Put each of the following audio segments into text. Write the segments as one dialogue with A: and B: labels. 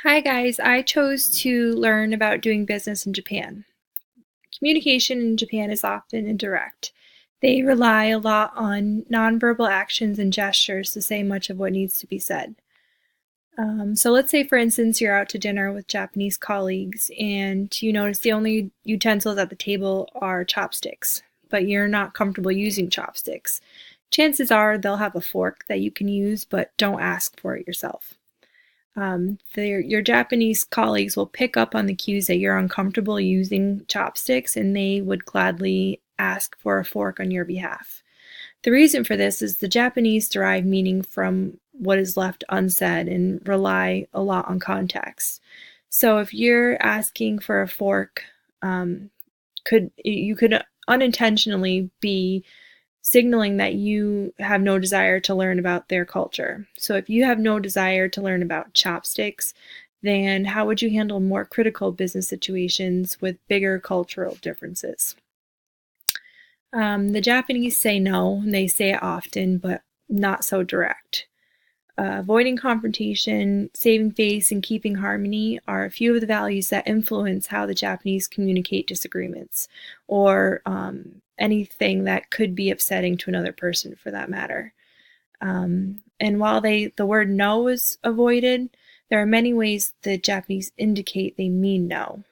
A: Hi guys, I chose to learn about doing business in Japan. Communication in Japan is often indirect. They rely a lot on nonverbal actions and gestures to say much of what needs to be said. So let's say, for instance, you're out to dinner with Japanese colleagues and you notice the only utensils at the table are chopsticks, but you're not comfortable using chopsticks. Chances are they'll have a fork that you can use, but don't ask for it yourself. Your Japanese colleagues will pick up on the cues that you're uncomfortable using chopsticks and they would gladly ask for a fork on your behalf. The reason for this is the Japanese derive meaning from what is left unsaid and rely a lot on context. So if you're asking for a fork, you could unintentionally be signaling that you have no desire to learn about their culture. So if you have no desire to learn about chopsticks, then how would you handle more critical business situations with bigger cultural differences? The Japanese say no, and they say it often, but not so direct. Avoiding confrontation, saving face, and keeping harmony are a few of the values that influence how the Japanese communicate disagreements or anything that could be upsetting to another person for that matter. And while the word no is avoided, there are many ways the Japanese indicate they mean no.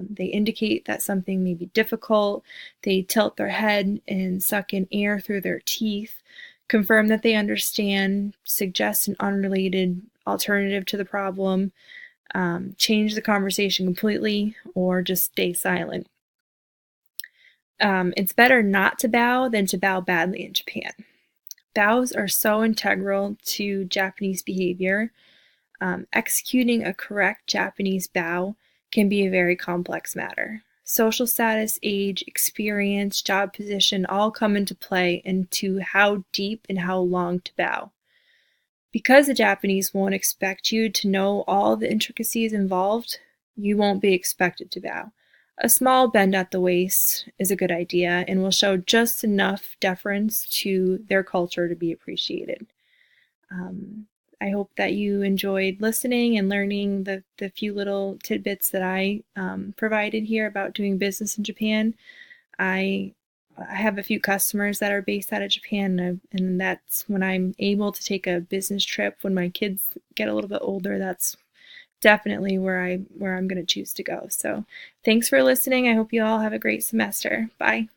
A: They indicate that something may be difficult, they tilt their head and suck in air through their teeth, confirm that they understand, suggest an unrelated alternative to the problem, change the conversation completely, or just stay silent. It's better not to bow than to bow badly in Japan. Bows are so integral to Japanese behavior. Executing a correct Japanese bow can be a very complex matter. Social status, age, experience, job position all come into play into how deep and how long to bow. Because the Japanese won't expect you to know all the intricacies involved, you won't be expected to bow. A small bend at the waist is a good idea and will show just enough deference to their culture to be appreciated. Um, I hope that you enjoyed listening and learning the few little tidbits that I provided here about doing business in Japan. I I have a few customers that are based out of Japan, and that's when I'm able to take a business trip when my kids get a little bit older. That's definitely where I'm going to choose to go. So, thanks for listening. I hope you all have a great semester. Bye.